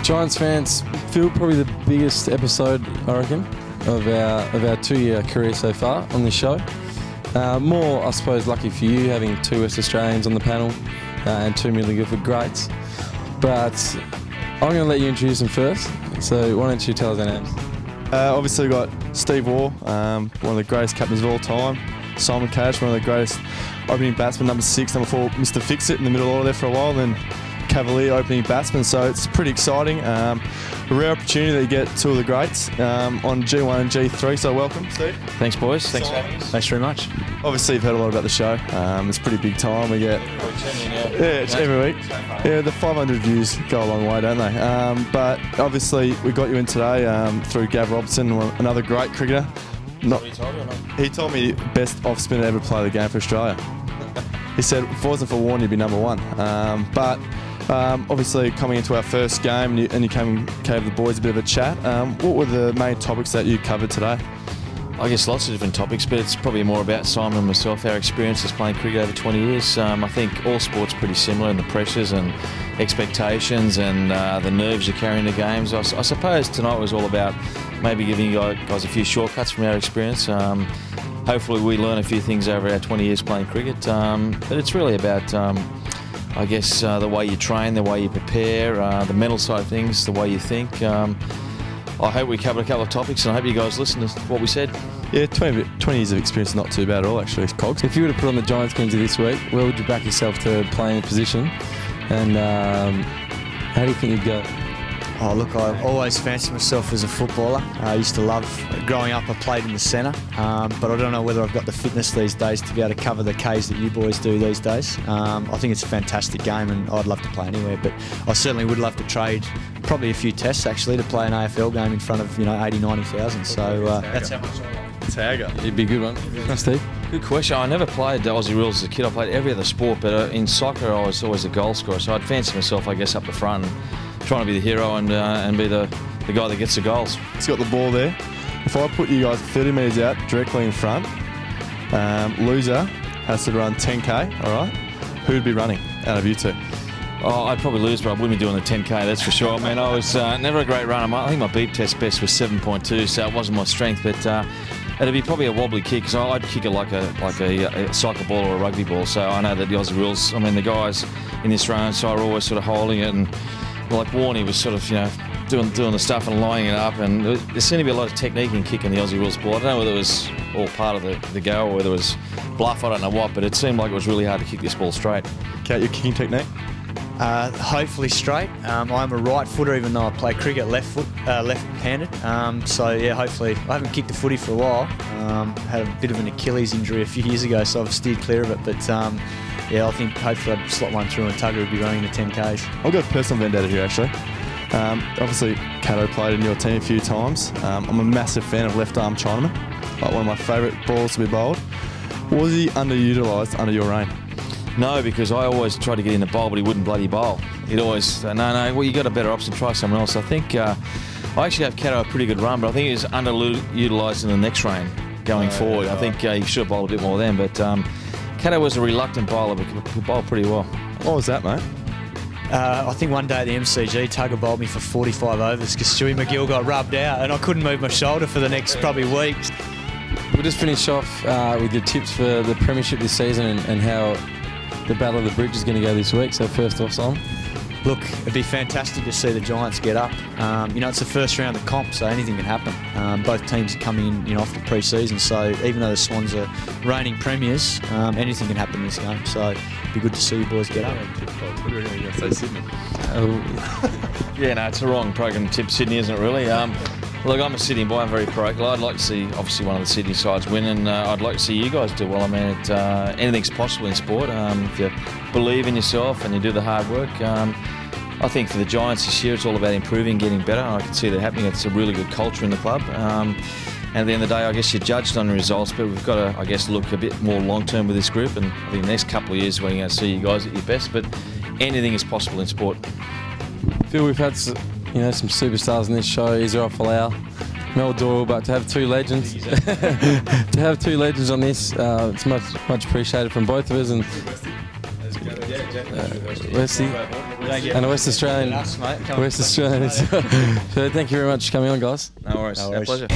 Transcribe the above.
Giants fans, feel probably the biggest episode, I reckon, of our 2-year career so far on this show. More, I suppose, lucky for you having 2 West Australians on the panel and 2 Midland Guildford greats. But I'm going to let you introduce them first. So why don't you tell us their names? Obviously, we've got Steve Waugh, one of the greatest captains of all time. Simon Katich, one of the greatest opening batsmen, number 6, number 4, Mr. Fix-It in the middle order there for a while, then Cavalier opening batsman. So it's pretty exciting. A rare opportunity that you get 2 of the greats on G1G3. So welcome, Steve. Thanks, boys. Thanks for having us. Thanks very much. Obviously, you've heard a lot about the show. It's pretty big time. We get it's every week. Yeah, the 500 views go a long way, don't they? But obviously, we got you in today through Gav Robson, another great cricketer. He told me best off spinner ever play the game for Australia. He said if it wasn't for Warren, you'd be number 1. But obviously, coming into our first game, and you gave the boys a bit of a chat. What were the main topics that you covered today? I guess lots of different topics, but it's probably more about Simon and myself, our experiences playing cricket over 20 years. I think all sports are pretty similar in the pressures and expectations and the nerves you carry in the games. I suppose tonight was all about maybe giving you guys a few shortcuts from our experience. Hopefully we learn a few things over our 20 years playing cricket, but it's really about I guess the way you train, the way you prepare, the mental side of things, the way you think. I hope we covered a couple of topics, and I hope you guys listened to what we said. Yeah, 20 years of experience is not too bad at all, actually, Cogs. If you were to put on the Giants Quincy this week, where would you back yourself to play in a position? And how do you think you'd go? Oh, look, I always fancied myself as a footballer. I used to love, growing up, I played in the centre, but I don't know whether I've got the fitness these days to be able to cover the Ks that you boys do these days. I think it's a fantastic game, and I'd love to play anywhere, but I certainly would love to trade probably a few tests, actually, to play an AFL game in front of 80, 90,000. So that's how much I like. Tagger. It'd be a good one. Nice, Steve. Good question. I never played the Aussie rules as a kid. I played every other sport, but in soccer I was always a goal scorer, so I'd fancy myself, I guess, up the front and trying to be the hero and be the guy that gets the goals. He's got the ball there. If I put you guys 30 metres out directly in front, loser has to run 10k, all right? Who'd be running out of you two? Oh, I'd probably lose, but I wouldn't be doing the 10k, that's for sure. I mean, I was never a great runner. I think my beep test best was 7.2, so it wasn't my strength, but it'd be probably a wobbly kick, because I'd kick it like a soccer ball or a rugby ball. So I know that the Aussie rules, I mean, the guys in the Australian side are always sort of holding it, and like Warney was sort of, doing the stuff and lining it up, and there seemed to be a lot of technique in kicking the Aussie rules ball. I don't know whether it was all part of the go or whether it was bluff, I don't know what, but it seemed like it was really hard to kick this ball straight. Kat, your kicking technique? Hopefully straight. I'm a right footer, even though I play cricket left-handed. So yeah, hopefully I haven't kicked a footy for a while. Had a bit of an Achilles injury a few years ago, so I've steered clear of it. But yeah, I think hopefully I'd slot one through and Tugger would be running the 10Ks. I've got a personal vendetta here, actually. Obviously, Cato played in your team a few times. I'm a massive fan of left-arm Chinaman, like one of my favourite balls to be bowled. Was he underutilised under your reign? No, because I always tried to get in the bowl, but he wouldn't bloody bowl. He'd always, no, well, you got a better option, try someone else. I think, I actually have Cato a pretty good run, but I think he was underutilised in the next reign going forward. I think he should have bowled a bit more then, but Cato was a reluctant bowler, but could bowl pretty well. What was that, mate? I think one day at the MCG, Tugger bowled me for 45 overs because Stewie McGill got rubbed out and I couldn't move my shoulder for the next probably week. We'll just finish off with your tips for the premiership this season and how the Battle of the Bridge is going to go this week. So first off, Simon. Look, it'd be fantastic to see the Giants get up. It's the first round of the comp, so anything can happen. Both teams are coming in after pre-season, so even though the Swans are reigning premiers, anything can happen in this game. So it'd be good to see you boys get up. What are you going to say, Sydney? Yeah, no, it's a wrong program to tip Sydney, isn't it, really? Look, I'm a Sydney boy. I'm very pro. I'd like to see, obviously, one of the Sydney sides win, and I'd like to see you guys do well. I mean, anything's possible in sport if you believe in yourself and you do the hard work. I think for the Giants this year, it's all about improving, getting better. I can see that happening. It's a really good culture in the club. And at the end of the day, I guess you're judged on the results, but we've got to, I guess, look a bit more long-term with this group. And I think the next couple of years, we're going to see you guys at your best. But anything is possible in sport. Phil, we've had some superstars in this show. Israel Folau, Mel Doyle, but to have 2 legends, to have 2 legends on this, it's much appreciated from both of us. And Westy, and a West Australian. West Australian. So thank you very much for coming on, guys. No worries. No Our worries. pleasure.